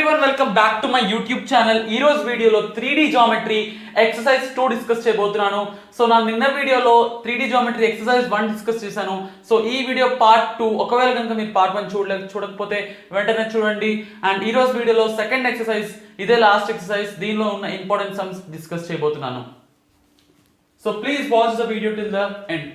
everyone, welcome back to my YouTube channel. ఈ రోజు వీడియోలో 3D geometry exercise 2 డిస్కస్ చేయబోతున్నాను. సో నా నిన్న వీడియోలో 3D geometry exercise 1 డిస్కస్ చేశాను. సో ఈ వీడియో పార్ట్ 2. ఒకవేళ కనుక మీరు పార్ట్ 1 చూడకపోతే వెంటనే చూడండి. అండ్ ఈ రోజు వీడియోలో సెకండ్ ఎక్సర్సైజ్, ఇదే లాస్ట్ ఎక్సర్సైజ్, దీనిలో ఉన్న ఇంపార్టెంట్ సమ్స్ డిస్కస్ చేయబోతున్నాను. So please watch the video till the end.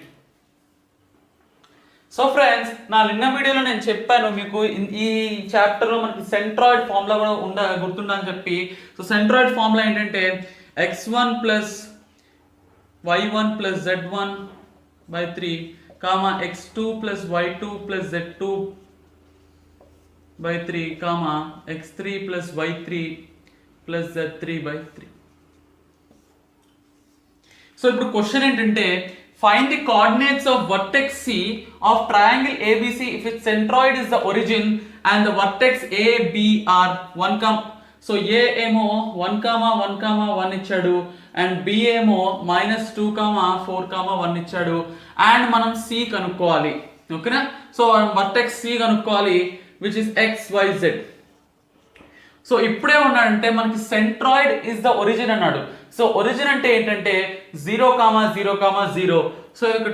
So friends, నా నిన్న వీడియోలో నేను చెప్పాను మీకు ఈ చాప్టర్లో మనకి సెంట్రాయిడ్ ఫార్ములా కూడా గుర్తుండని చెప్పి. సో సెంట్రాయిడ్ ఫార్ములా ఏంటంటే x1 plus y1 plus z1 by 3 comma x2 plus y2 plus z2 by 3 comma x3 plus y3 plus z3 by 3. So ఇప్పుడు క్వశ్చన్ ఏంటంటే, find the coordinates of vertex C of triangle ABC if its centroid is the origin and the vertex A, B are 1, so A ఏమో 1, 1, 1 ఇచ్చాడు and B ఏమో -2, 4, 1 ఇచ్చాడు and మనం C కనుక్కోవాలి. ఓకేనా? So vertex C కనుక్కోవాలి which is XYZ. So ఇప్పుడే ఉన్నాడంటే మనకి సెంట్రాయిడ్ ఇస్ ద ఒరిజిన్ అన్నాడు. సో ఒరిజిన్ అంటే ఏంటంటే 0, 0, 0. సో ఇక్కడ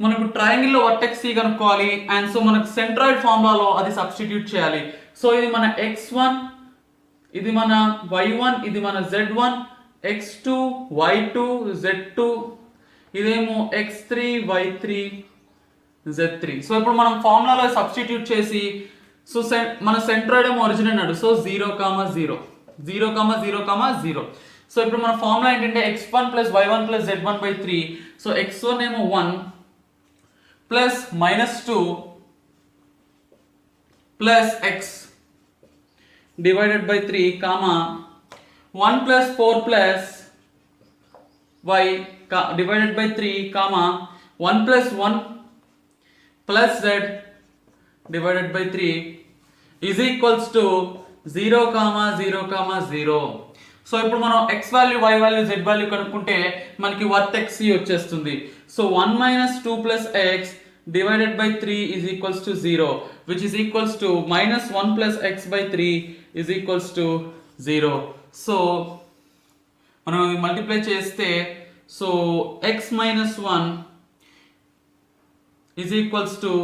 మనకు ట్రయాంగిల్లో వర్టెక్స్ C కనుక్కోవాలి. అండ్ సో మనకు సెంట్రాయిడ్ ఫార్ములాలో అది సబ్స్టిట్యూట్ చేయాలి. సో ఇది మన x1, ఇది మన y1, ఇది మన z1, x2, y2, z2, ఇదేమో x3, y3, z3. సో ఇప్పుడు మనం ఫార్ములాలో సబ్స్టిట్యూట్ చేసి, సో మన సెంట్రాయిడ్ ఏమో ఒరిజిన్ అన్నాడు. సో 0, 0, 0, 0, 0. సో ఇప్పుడు మన ఫార్ములా ఏంటంటే x1 plus y1 plus z1 by 3. So x1 ఏమో 1 plus -2 plus x divided by 3 comma 1 plus 4 plus y divided by 3 comma 1 plus 1 plus z divided by 3 is equals to 0, 0, 0. So ఇప్పుడు మనం x value, y value, z value కనుక్కుంటే మనకి vertex C వచ్చేస్తుంది. So 1 - 2 plus x divided by 3 is equals to 0, which is equals to -1 plus x by 3 is equals to 0. So మనం multiply చేస్తే so x - 1 is equals to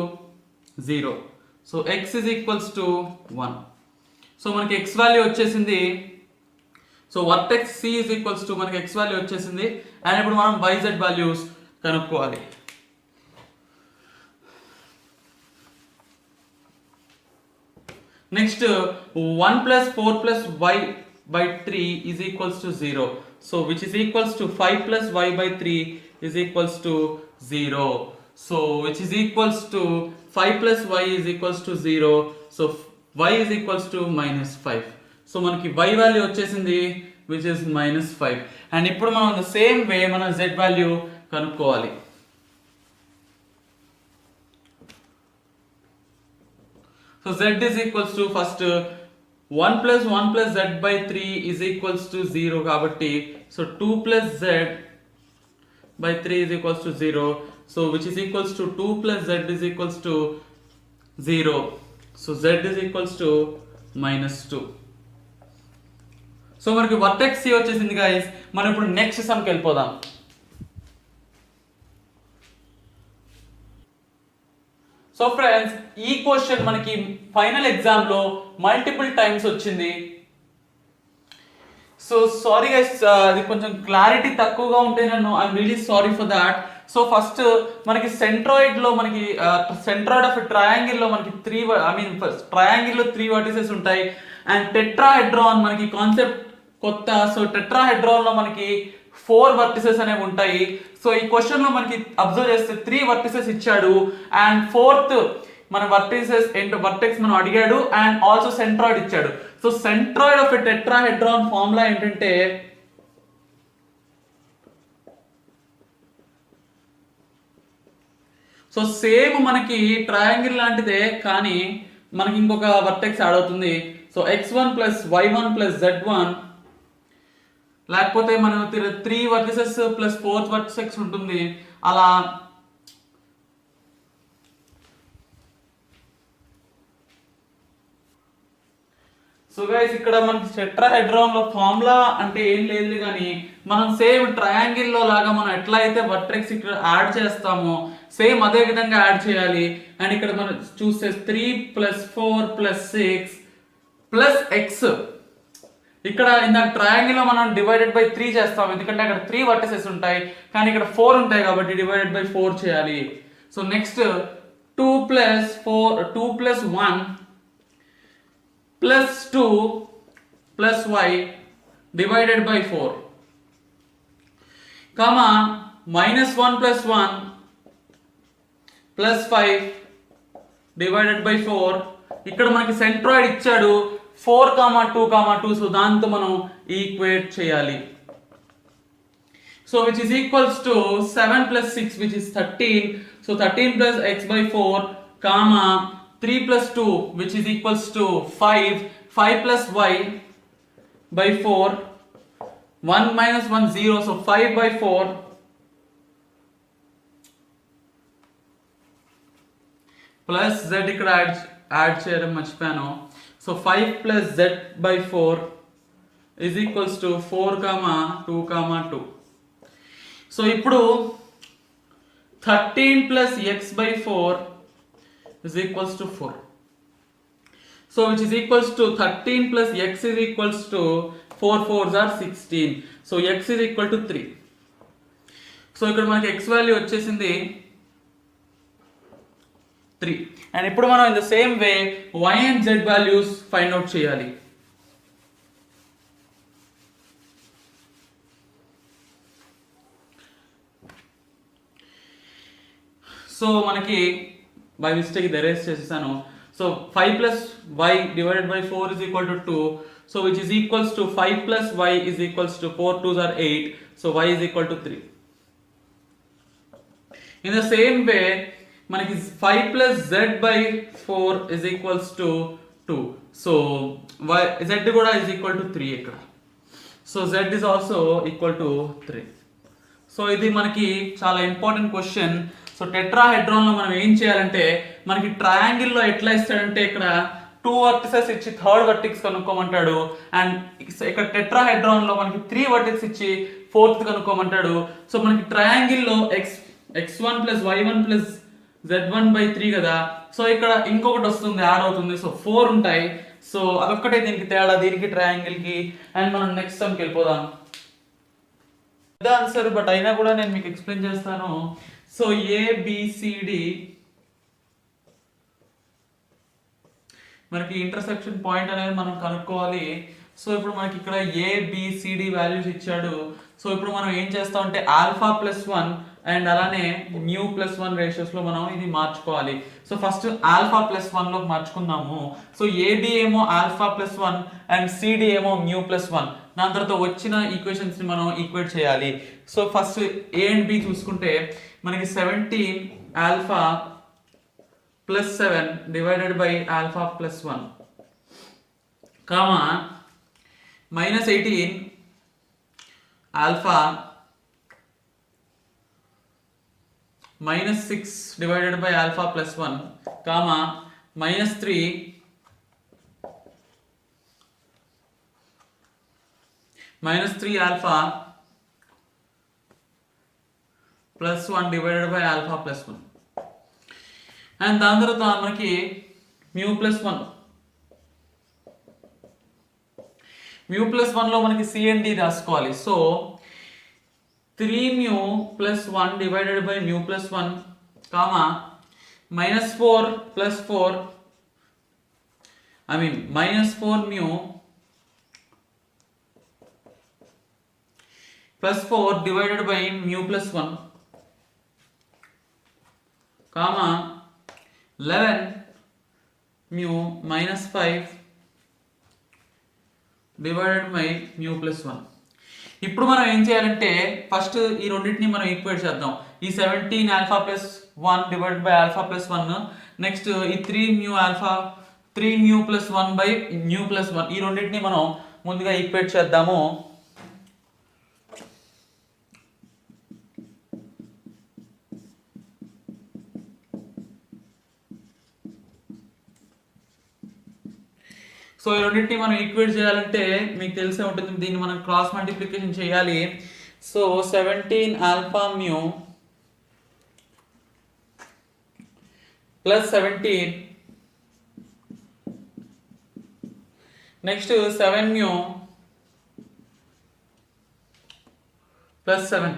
0. So x is equals to 1. So మనకి x value వచ్చేసింది. So vertex C is equals to మనకి x value వచ్చేసింది. And ఇప్పుడు మనం yz values కనుక్కోవాలి. Next 1 plus 4 plus y by 3 is equals to 0. So which is equals to 5 plus y by 3 is equals to 0. So which is equals to 5 plus y is equals to 0. So y is equals to -5. So మనకి y value వచ్చేసింది which is -5. And ఇప్పుడు మనం the same way మనం z value కనుక్కోవాలి. So z is equals to first 1 plus 1 plus z by 3 is equals to 0 కాబట్టి so 2 plus z by 3 is equals to 0. So which is equals to 2 plus z is equals to 0. So z is equals to -2. So మనకి vertex C వచ్చేసింది guys. మనం ఇప్పుడు next సమ్కి వెళ్ళిపోదాం. So friends, ఈ question మనకి final exam లో multiple times వచ్చింది. So sorry guys, అది కొంచెం క్లారిటీ తక్కువగా ఉంటే I'm really sorry for that. So first మనకి సెంట్రాయిడ్ లో మనకి సెంట్రాయిడ్ ఆఫ్ ట్రయాంగిల్ లో మనకి ట్రయాంగిల్ లో 3 వర్టిసెస్ ఉంటాయి. అండ్ టెట్రాహెడ్రాన్ మనకి కాన్సెప్ట్ కొత్త. సో టెట్రాహెడ్రాన్ లో మనకి 4 వర్టిసెస్ అనేవి ఉంటాయి. సో ఈ క్వశ్చన్ లో మనకి అబ్జర్వ్ చేస్తే 3 వర్టిసెస్ ఇచ్చాడు అండ్ 4th మన వర్టెక్స్ మనం అడిగాడు అండ్ ఆల్సో సెంట్రాయిడ్ ఇచ్చాడు. So centroid of a tetrahedron formula ఏంటంటే సో సేమ్ మనకి ట్రయాంగిల్ లాంటిదే కానీ మనకి ఇంకొక వర్టెక్స్ యాడ్ అవుతుంది. So x1 plus y1 plus z1, లేకపోతే మనం 3 వర్టిసెస్ ప్లస్ 4th వర్టెక్స్ ఉంటుంది. అలా సో గైస్ ఇక్కడ మనకి టెట్రాహెడ్రాన్ లో ఫార్ములా అంటే ఏం లేదు కానీ మనం సేమ్ ట్రయాంగిల్ లో లాగా మనం ఎట్లా అయితే వర్టెక్స్ ఇక్కడ యాడ్ చేస్తామో సేమ్ అదే విధంగా యాడ్ చేయాలి. అండ్ ఇక్కడ మనం చూస్తే 3 + 4 + 6 + x. ఇక్కడ ఇందాక ట్రయాంగిల్ లో మనం డివైడెడ్ బై 3 చేస్తాం ఎందుకంటే అక్కడ 3 వర్టిసెస్ ఉంటాయి కానీ ఇక్కడ 4 ఉంటాయి కాబట్టి డివైడెడ్ బై 4 చేయాలి. So next 2 + 4 2 + 1 + 2 + y divided by 4 comma -1 + 1 + 5 divided by 4. ఇక్కడ మనకి సెంట్రాయిడ్ ఇచ్చాడు 4, 2, 2. సో దాంతో మనం ఈక్వేట్ చేయాలి. So which is equals to 7 + 6 which is 13. So 13 + x by 4 comma 3 + 2 which is equals to 5. 5 + y by 4. 1 - 1 0. So 5 by 4 plus z ఇక్కడ add చేయడం మర్చిపోయాను. So 5 + z by 4 is equals to 4, 2, 2. So ఇప్పుడు 13 + x by 4 is equals to 4. So which is equals to 13 + x is equals to 4 4s are 16. So x is equal to 3. So ఇక్కడ మనకి x value వచ్చేసింది 3. And ఇప్పుడు మనం in the same way y and z values find out చేయాలి. So మనకి by mistake దరేస్ చేసేసాను. So 5 + y divided by 4 is equal to 2. So which is equals to 5 + y is equals to 4 2s are 8. So y is equal to 3. In the same way మనకి 5 + z by 4 is equals to 2. So y z కూడా is equal to 3 ఇక్కడ. So z is also equal to 3. So ఇది మనకి చాలా important question. So tetrahedron లో మనం ఏం చేయాలంటే మనకి ట్రయాంగిల్ లో ఎట్లా ఇస్తాడంటే ఇక్కడ 2 వర్టిసెస్ ఇచ్చి థర్డ్ వర్టెక్స్ కనుక్కోమంటాడు. అండ్ ఇక్కడ టెట్రాహెడ్రాన్ లో మనకి 3 వర్టెక్స్ ఇచ్చి ఫోర్త్ కనుక్కోమంటాడు. సో మనకి ట్రయాంగిల్ లో x1 + y1 + z1 by 3 కదా. సో ఇక్కడ ఇంకొకటి వస్తుంది యాడ్ అవుతుంది. సో 4 ఉంటాయి. సో అదొక్కటే దీనికి తేడా, దీనికి ట్రయాంగిల్ కి. అండ్ మనం నెక్స్ట్ సమ్కి వెళ్ళిపోదాం. పెద్ద ఆన్సర్ బట్ అయినా కూడా నేను మీకు ఎక్స్ప్లెయిన్ చేస్తాను. సో ABCD మనకి ఇంటర్సెక్షన్ పాయింట్ అనేది మనం కనుక్కోవాలి. సో ఇప్పుడు మనకి ఇక్కడ ABCD వాల్యూస్ ఇచ్చాడు. సో ఇప్పుడు మనం ఏం చేస్తామంటే ఆల్ఫా +1 అండ్ అలానే μ+1 రేషియోస్ లో మనం ఇది మార్చుకోవాలి. సో ఫస్ట్ ఆల్ఫా +1 లోకి మార్చుకుందాము. సో AB ఏమో ఆల్ఫా +1 అండ్ CD ఏమో μ+1. దాని తర్వాత వచ్చిన ఈక్వేషన్స్ ని మనం ఈక్వేట్ చేయాలి. So first A and B చూసుకుంటే మనకి 17 alpha +7 divided by alpha +1 comma -18 alpha -6 divided by alpha +1 comma -3 alpha +1 divided by alpha +1. And దాని తర్వాత మనకి μ+1 లో మనకి C and D రాసుకోవాలి. So 3μ + 1 divided by μ+1 comma -4 + 4 -4μ + 4 divided by μ+1 comma 11μ - 5 divided by μ+1. ఇప్పుడు మనం ఏం చేయాలంటే ఫస్ట్ ఈ రెండింటిని మనం ఈక్వేట్ చేద్దాం. ఈ 17 alpha +1 divided by alpha +1 next ఈ 3μ + 1 బై μ+1 ఈ రెండింటిని మనం ముందుగా ఈక్వేట్ చేద్దాము. సో ఈ రెండింటిని మనం ఈక్వేట్ చేయాలంటే మీకు తెలిసే ఉంటుంది, దీన్ని మనం క్రాస్ మల్టిప్లికేషన్ చేయాలి. So 17 alpha mu plus 17 next 7 mu plus 7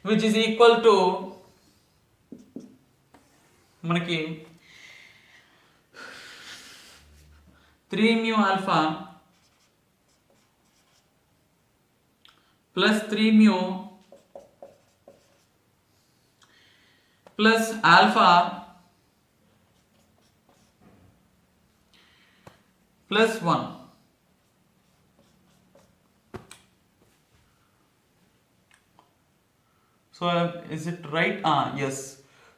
which is equal to మనకి 3 mu alpha plus 3 mu plus alpha plus 1. So is it right? Yes.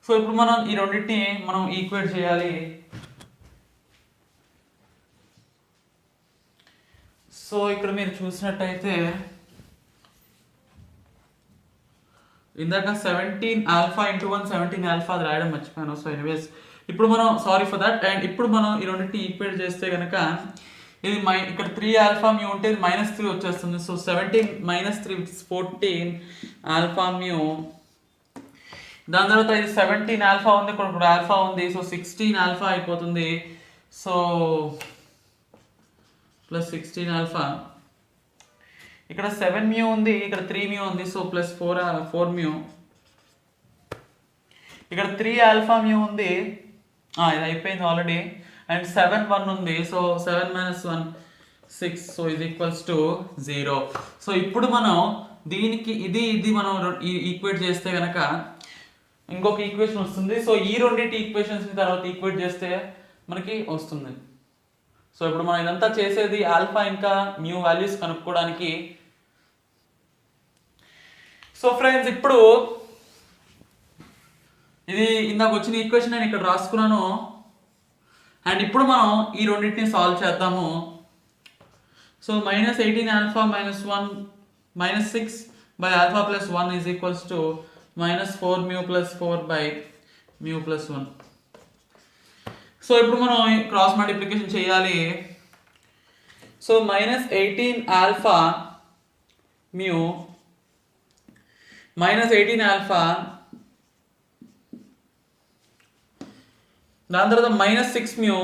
So ఇప్పుడు మనం ఈ రెండింటిని మనం ఈక్వేట్ చేయాలి. సో ఇక్కడ మీరు చూసినట్టయితే ఇందాక 17 ఆల్ఫా ఇంటూ 1 17 ఆల్ఫా అది రాయడం మర్చిపోయాను. సో ఎనీవేస్ ఇప్పుడు మనం సారీ ఫర్ దట్. అండ్ ఇప్పుడు మనం ఈ రెండింటిని ఈక్వేట్ చేస్తే కనుక ఇది ఇక్కడ 3 ఆల్ఫా మ్యూ ఉంటే ఇది -3 వచ్చేస్తుంది. So 17 -3 14 alpha mu. దాని తర్వాత ఇది 17 ఆల్ఫా ఉంది, ఇక్కడ ఆల్ఫా ఉంది. సో 16 ఆల్ఫా అయిపోతుంది. So plus 16 alpha. ఇక్కడ 7 మ్యూ ఉంది, ఇక్కడ 3 మ్యూ ఉంది. So plus 4 mu. ఇక్కడ 3 ఆల్ఫా మ్యూ ఉంది, ఇది అయిపోయింది ఆల్రెడీ. అండ్ 7 1 ఉంది. సో 7 - 1 6. సో ఇది ఈక్వల్స్ టు 0. సో ఇప్పుడు మనం దీనికి ఇది మనం ఈక్వేట్ చేస్తే కనుక ఇంకొక ఈక్వేషన్ వస్తుంది. సో ఈ రెండింటి ఈక్వేషన్స్ తర్వాత ఈక్వేట్ చేస్తే మనకి వస్తుంది. సో ఇప్పుడు మనం ఇదంతా చేసేది ఆల్ఫా ఇంకా మ్యూ వాల్యూస్ కనుక్కోవడానికి. సో ఫ్రెండ్స్ ఇప్పుడు ఇది ఇందాక వచ్చిన ఈక్వేషన్ నేను ఇక్కడ రాసుకున్నాను. అండ్ ఇప్పుడు మనం ఈ రెండింటిని సాల్వ్ చేద్దాము. So -18 alpha -1 -6 by alpha plus 1 is equals to -4 mu plus 4 by mu plus 1. So ఇప్పుడు మనం క్రాస్ మల్టిప్లికేషన్ చేయాలి. సో -18 ఆల్ఫా మ్యూ -18 ఆల్ఫా, దాని తర్వాత -6 mu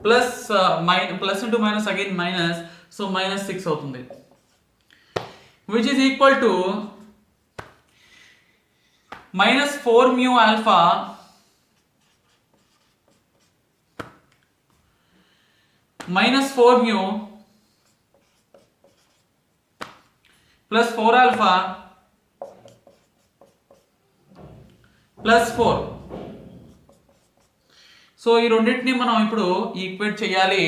plus into minus again minus. So -6 అవుతుంది, which is equal to -4 mu alpha -4 mu plus 4 alpha plus 4. So ఈ రెండింటిని మనం ఇప్పుడు ఈక్వేట్ చేయాలి.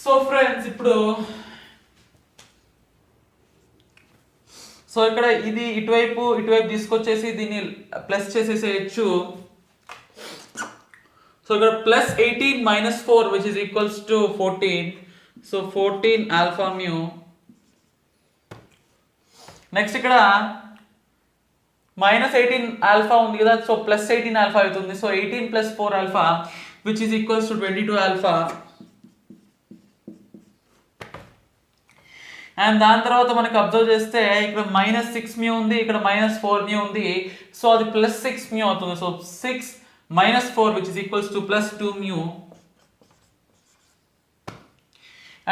సో ఫ్రెండ్స్ ఇప్పుడు ఇక్కడ ఇది ఇటువైపు తీసుకొచ్చేసి దీన్ని ప్లస్ చేసేసేయచ్చు. సో ఇక్కడ +18 - 4 which is equals to 14. So 14 alpha mu. Next ఇక్కడ -18 ఆల్ఫా ఉంది కదా, సో +18 ఆల్ఫా అవుతుంది. So 18 + 4 alpha which is equals to 22 alpha. And దాని తర్వాత మనకి అబ్జర్వ్ చేస్తే ఇక్కడ -6 మ్యూ ఉంది, ఇక్కడ -4 మ్యూ ఉంది. సో అది +6 మ్యూ అవుతుంది. So 6 - 4 which is equals to +2 mu.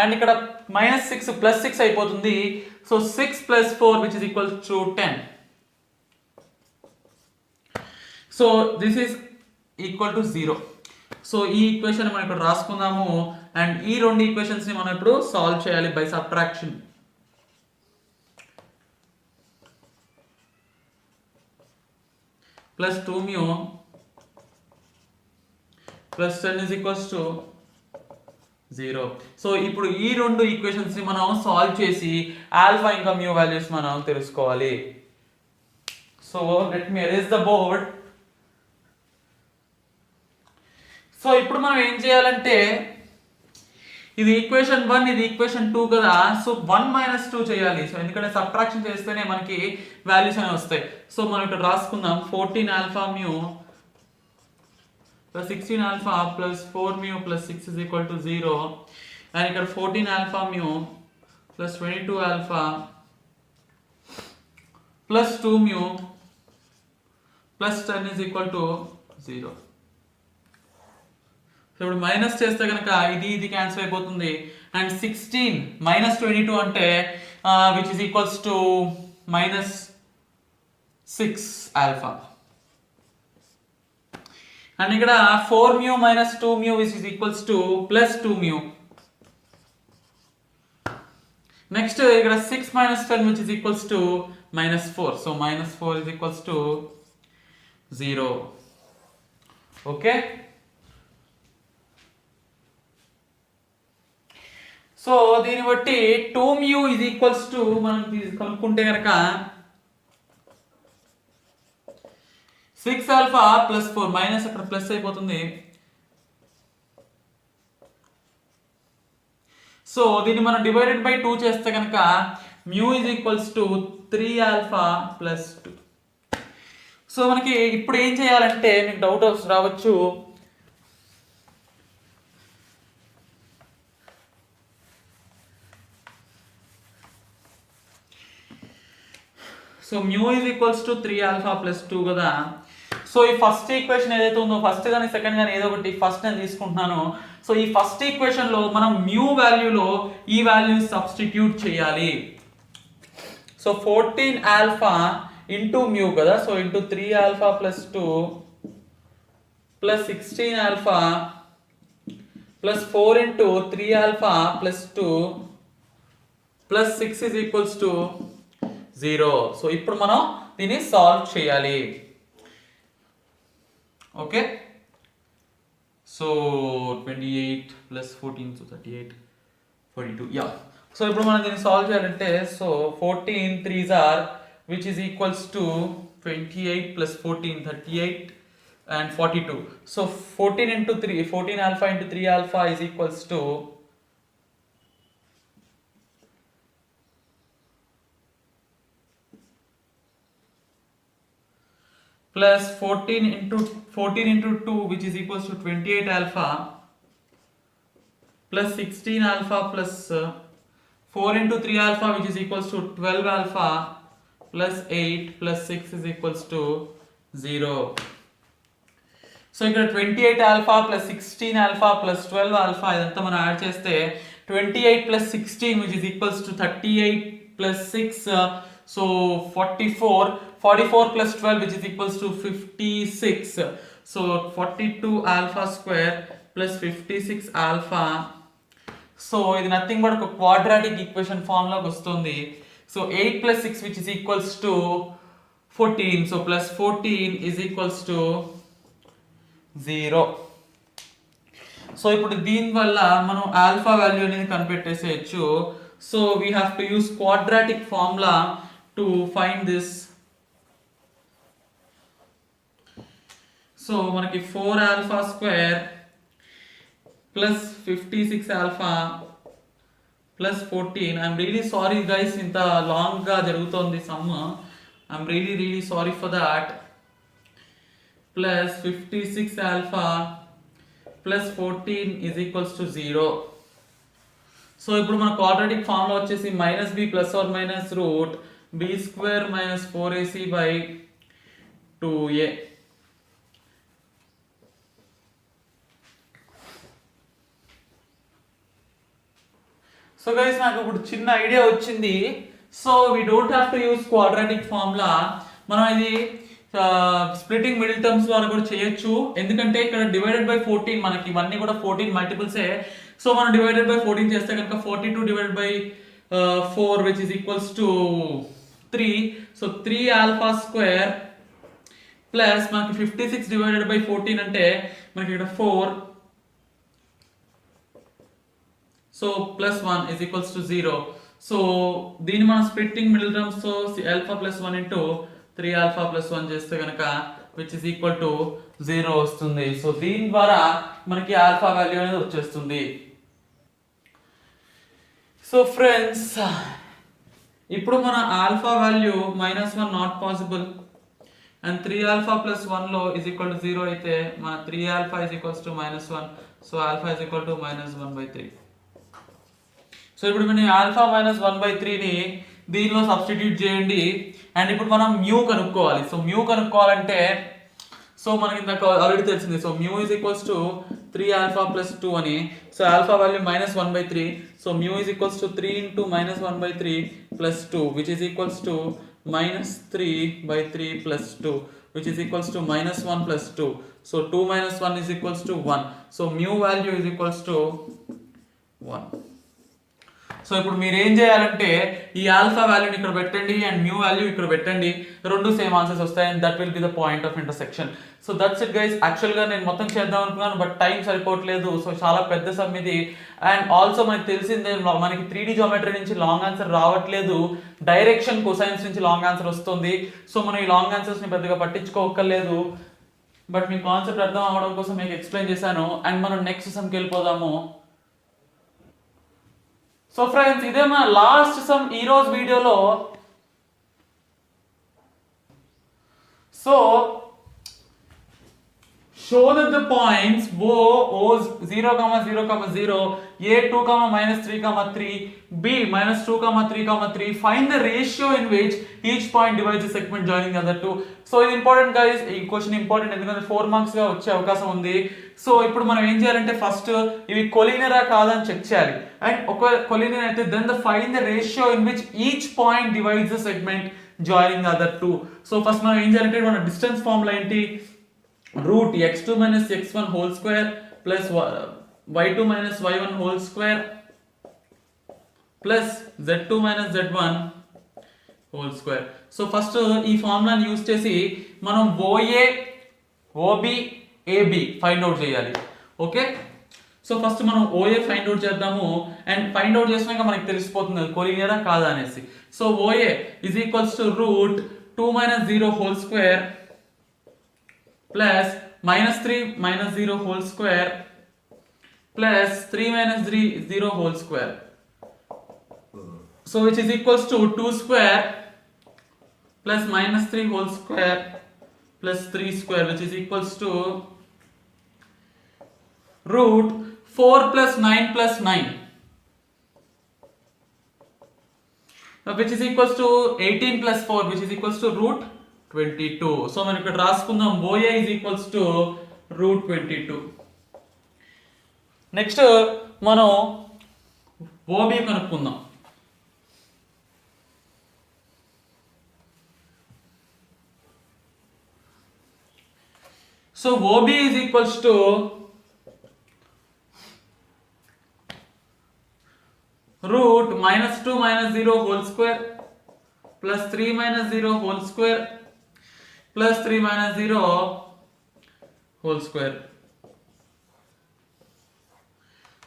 And ఇక్కడ -6 +6 అయిపోతుంది. So 6 + 4 which is equals to 10. So this is equal to 0. So ఈ ఈక్వేషన్ మనం ఇక్కడ రాసుకుందాము. అండ్ ఈ రెండు ఈక్వేషన్స్ ని మనం ఇప్పుడు సాల్వ్ చేయాలి by subtraction. +2 mu plus 10 is equals to 0. So ఇప్పుడు ఈ రెండు ఈక్వేషన్స్ ని మనం సాల్వ్ చేసి ఆల్ఫా ఇంకా మ్యూ వాల్యూస్ మనం తెలుసుకోవాలి. So let me erase the board. So ఇప్పుడు మనం ఏం చేయాలంటే ఇది ఈక్వేషన్ 1, ఇది ఈక్వేషన్ 2 కదా. సో 1 మైనస్ 2 చేయాలి. సో ఎందుకంటే సబ్ట్రాక్షన్ చేస్తేనే మనకి వాల్యూస్ అనేవి వస్తాయి. సో మనం ఇక్కడ రాసుకుందాం 14 alpha mu plus 16 alpha plus 4 mu plus 6 is equal to 0, and ఇక్కడ 14 alpha mu plus 22 alpha plus 2 mu plus 10 is equal to 0. So ఇప్పుడు మైనస్ చేస్తే కనుక ఇది క్యాన్సిల్ అయిపోతుంది. అండ్ 16 మైనస్ 22 అంటే which is equals to minus 6 alpha. And ఇక్కడ 4 mu minus 2 mu which is equals to plus 2 mu. Next ఇక్కడ 6 minus 10 which is equals to minus 4. So minus 4 is equals to 0. Okay. So దీన్ని బట్టి 2 mu is equals to మనం కనుక్కుంటే కనుక 6 alpha plus 4 minus అక్కడ plus అయిపోతుంది. So దీన్ని మనం డివైడెడ్ బై 2 చేస్తే కనుక mu is equals to 3 alpha plus 2. So మనకి ఇప్పుడు ఏం చేయాలంటే మీకు డౌట్ రావచ్చు, so mu is equals to 3 alpha plus 2 కదా. సో ఈ ఫస్ట్ ఈక్వేషన్ ఏదైతే ఉందో, ఫస్ట్ కానీ సెకండ్ కానీ ఏదో ఒకటి ఫస్ట్ నేను తీసుకుంటున్నాను. సో ఈ ఫస్ట్ ఈక్వేషన్లో మనం మ్యూ వాల్యూలో ఈ వాల్యూ సబ్స్టిట్యూట్ చేయాలి. సో 14 ఆల్ఫా ఇంటూ మ్యూ కదా. So into 3 alpha plus 2 plus 16 alpha plus 4 into 3 alpha plus 2 plus 6 is equals to 0. So ఇప్పుడు మనం దీన్ని సాల్వ్ చేయాలి. Okay. So 28 plus 14 so 38 42 yeah. So ఇప్పుడు మనం దీన్ని సాల్వ్ చేయాలంటే so 14 3s are which is equals to 28 plus 14 38 and 42. So 14 into 3 14 alpha into 3 alpha is equals to plus 14 into 2 which is equals to 28 alpha plus 16 alpha plus 4 into 3 alpha which is equals to 12 alpha plus 8 plus 6 is equals to 0. So ఇక్కడ 28 alpha plus 16 alpha plus 12 alpha ఇదంతా మనం add చేస్తే 28 plus 16 which is equals to 38 plus 6 so 44 plus 12 which is equals to 56. So 42 alpha square plus 56 alpha. So ఇది nothing but ఒక quadratic equation form లోకి వస్తుంది. So 8 plus 6 which is equals to 14. So plus 14 is equals to 0. So ఇప్పుడు దీని వల్ల మనం alpha value అనేది కనిపెట్టేసేయచ్చు. So we have to use quadratic formula to find this. So మనకి 4 alpha square plus 56 alpha plus 14. I'm really sorry guys, ఇంత లాంగ్గా జరుగుతోంది sum. I'm really sorry for that. Plus 56 alpha plus 14 is equals to 0. So ఇప్పుడు మన quadratic formula వచ్చేసి minus b plus or minus root b square minus 4ac by 2a. So guys నాకు ఇప్పుడు చిన్న idea వచ్చింది. So we don't have to use quadratic formula. మనం ఇది splitting middle terms ద్వారా కూడా చేయొచ్చు. ఎందుకంటే ఇక్కడ డివైడెడ్ బై 14 మనకి ఇవన్నీ కూడా 14 మల్టిపుల్సే. సో మనం డివైడెడ్ బై 14 చేస్తే కనుక 42 divided by 4 which is equals to 3. So 3 alpha square plus మనకి 56 డివైడెడ్ బై 14 అంటే మనకి ఇక్కడ 4. So plus 1 is equals to 0. So దీన్ని మనం స్ప్లిట్టింగ్ మిడిల్ టర్మ్స్ తో alpha plus 1 into 3 alpha plus 1 చేస్తే కనుక విచ్ ఇస్ ఈక్వల్ టు 0 వస్తుంది. సో దీని ద్వారా మనకి ఆల్ఫా వాల్యూ అనేది వచ్చేస్తుంది. సో ఫ్రెండ్స్, ఇప్పుడు మన alpha value -1 not possible and 3 alpha plus 1 లో ఈజ్ ఈక్వల్ టు 0 అయితే మన 3 alpha is equals to -1. So alpha is equal to -1/3. So ఇప్పుడు మనం ఆల్ఫా -1/3ని దీనిలో సబ్స్టిట్యూట్ చేయండి. అండ్ ఇప్పుడు మనం మ్యూ కనుక్కోవాలి. సో మ్యూ కనుక్కోవాలంటే సో మనకి ఇందాక ఆల్రెడీ తెలిసింది. So mu is equals to 3 alpha plus 2 అని. So alpha value -1/3. So mu is equals to 3 into -1/3 plus 2 which is equals to -3/3 plus 2 which is equals to -1 plus 2. So 2 minus 1 is equals to 1. So mu value is equals to 1. So ఇప్పుడు మీరు ఏం చేయాలంటే ఈ alpha వాల్యూని ఇక్కడ పెట్టండి and mu value ఇక్కడ పెట్టండి, రెండు సేమ్ ఆన్సర్స్ వస్తాయి and that will be the point of intersection. So that's it guys. యాక్చువల్గా నేను మొత్తం చేద్దాం అనుకున్నాను బట్ టైం సరిపోవట్లేదు. సో చాలా పెద్ద సమ్ ఇది. అండ్ ఆల్సో మనకి తెలిసిందే మనకి 3D జామెట్రీ నుంచి లాంగ్ ఆన్సర్ రావట్లేదు, డైరెక్షన్ కొసైన్స్ నుంచి లాంగ్ ఆన్సర్ వస్తుంది. సో మనం ఈ లాంగ్ ఆన్సర్స్ని పెద్దగా పట్టించుకోక్కర్లేదు. బట్ మీ కాన్సెప్ట్ అర్థం అవ్వడం కోసం మీకు ఎక్స్ప్లెయిన్ చేశాను. అండ్ మనం నెక్స్ట్ సమ్కి వెళ్ళిపోదాము. సో ఫ్రెండ్స్, ఇదే మన లాస్ట్ సమ్ ఈ రోజు వీడియోలో. So show that the points O 0, 0, 0, A 2, -3, 3, B -2, 3, 3. Find the ratio in which each point divides the segment joining the other two. So ఇది ఇంపార్టెంట్ గైస్. ఈ question important ఎందుకంటే 4 marks గా వచ్చే అవకాశం ఉంది. సో ఇప్పుడు మనం ఏం చేయాలంటే ఫస్ట్ ఇవి కొలీనియరా కాదని చెక్ చేయాలి. అండ్ ఒకవేళ కొలీనియర్ అయితే then find the ratio in which each point divides the segment joining the other two. So first మనం ఏం చేయాలంటే మన డిస్టెన్స్ ఫార్ములా ఏంటి? root x2 minus x1 whole square plus y2 minus y1 whole square plus z2 minus z1 whole square. So first ఈ ఫార్ములాని use చేసి మనం OA, OB, AB find out చేయాలి. Okay, so first మనం OA find out చేద్దాము. And find out చేసినాక మనకి తెలిసిపోతుంది కొలీనియరా కాదా అనేసి. So OA is equals to root 2 minus 0 whole square plus -3 minus 0 whole square plus 3 minus 0 whole square. So which is equals to 2 square plus -3 whole square plus 3 square which is equals to root 4 plus 9 plus 9 which is equals to 18 plus 4 which is equals to root 22. So మనం ఇక్కడ రాసుకుందాం OA is equals to root 22. Next మనం OB కనుక్కుందాం. So OB is equals to root -2 minus 0 whole square plus 3 minus 0 whole square plus 3 minus 0 whole square.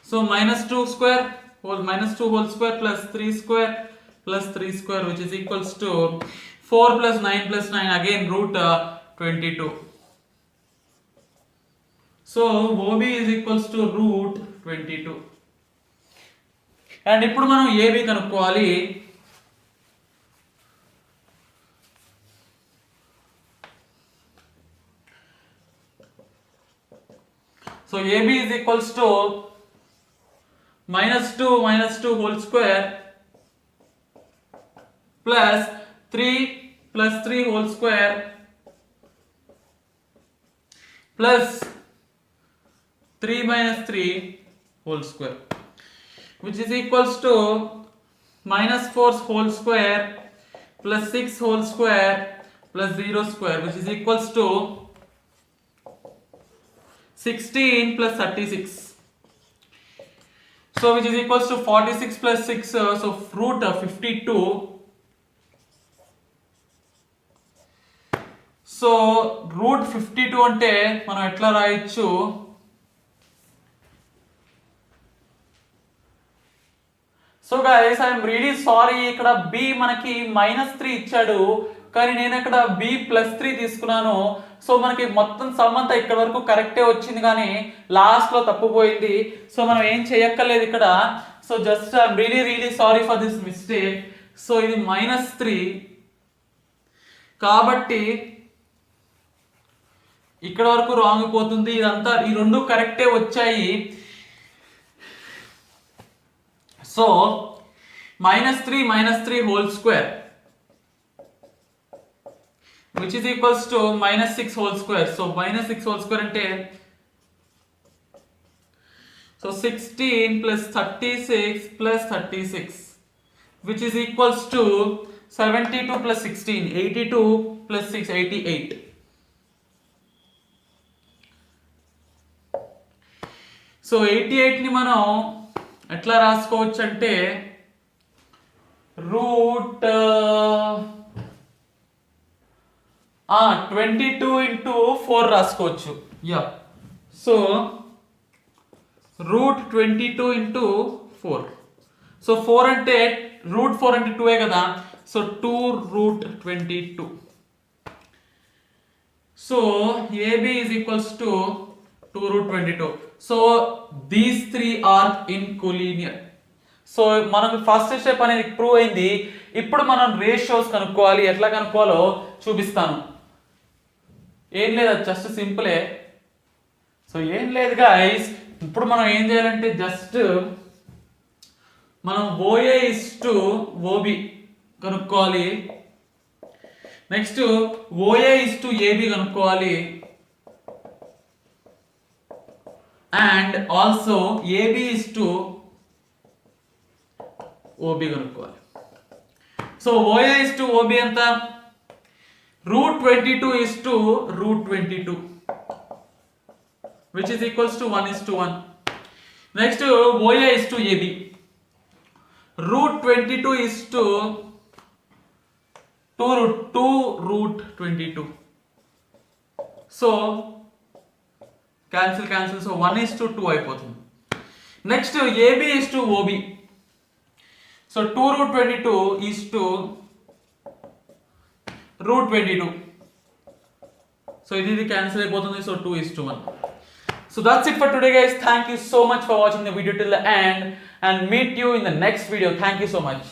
So -2 square -2 whole square plus 3 square plus 3 square which is equals to 4 plus 9 plus 9 again root 22. So OB is equals to root 22. And ఇప్పుడు మనం AB కనుక్కోవాలి. So AB is equals to -2 whole square plus 3 plus 3 whole square plus 3 minus 3 whole square which is equals to -4 whole square plus 6 whole square plus 0 square which is equals to 16 plus 36. So which is equals to 46 plus 6, so root 52. So root 52 అంటే మనం ఎట్లా రాయొచ్చు? So guys I'm really sorry, ఇక్కడ B మనకి -3 ఇచ్చాడు కానీ నేను ఇక్కడ B+3 తీసుకున్నాను. సో మనకి మొత్తం సమ్ అంతా ఇక్కడ వరకు కరెక్టే వచ్చింది కానీ లాస్ట్లో తప్పిపోయింది. సో మనం ఏం చేయక్కర్లేదు ఇక్కడ. So just I'm really sorry for this mistake. So ఇది -3 కాబట్టి ఇక్కడ వరకు రాంగ్ పోతుంది. ఇదంతా ఈ రెండు కరెక్టే వచ్చాయి. So -3 whole square which is equals to -6 whole square. So -6 whole square అంటే so 16 plus 36 plus 36 which is equals to 72 plus 16 82 plus 6 88. So 88 ని మనం ఎట్లా రాసుకోవచ్చు అంటే రూట్ 22 into 4 రాసుకోవచ్చు. Yeah so root 22 into 4. So 4 అంటే రూట్ 4 అంటే 2 కదా. So 2 root 22. So AB is equals to 2 root 22. So these three are in collinear. So మనకు ఫస్ట్ స్టెప్ అనేది ప్రూవ్ అయింది. ఇప్పుడు మనం రేషియోస్ కనుక్కోవాలి. ఎట్లా కనుక్కోవాలో చూపిస్తాను. ఏం లేదు, జస్ట్ సింపులే. సో ఏం లేదు గైస్, ఇప్పుడు మనం ఏం చేయాలంటే జస్ట్ మనం OA is to OB కనుక్కోవాలి. Next OA is to AB కనుక్కోవాలి. And also AB is to OB కనుక్కోవాలి. So OA is to OB ఎంత? root 22 is to root 22 which is equals to 1 is to 1. Next OA is to AB. root 22 is to 2 root 22. So cancel. So 1 is to 2 అయిపోతుంది. Next AB is to OB. So 2 root 22 is to root 22. So ఇది cancel అయిపోతుంది. So 2 is to 1. So that's it for today guys. Thank you so much for watching the video till the end and meet you in the next video. Thank you so much.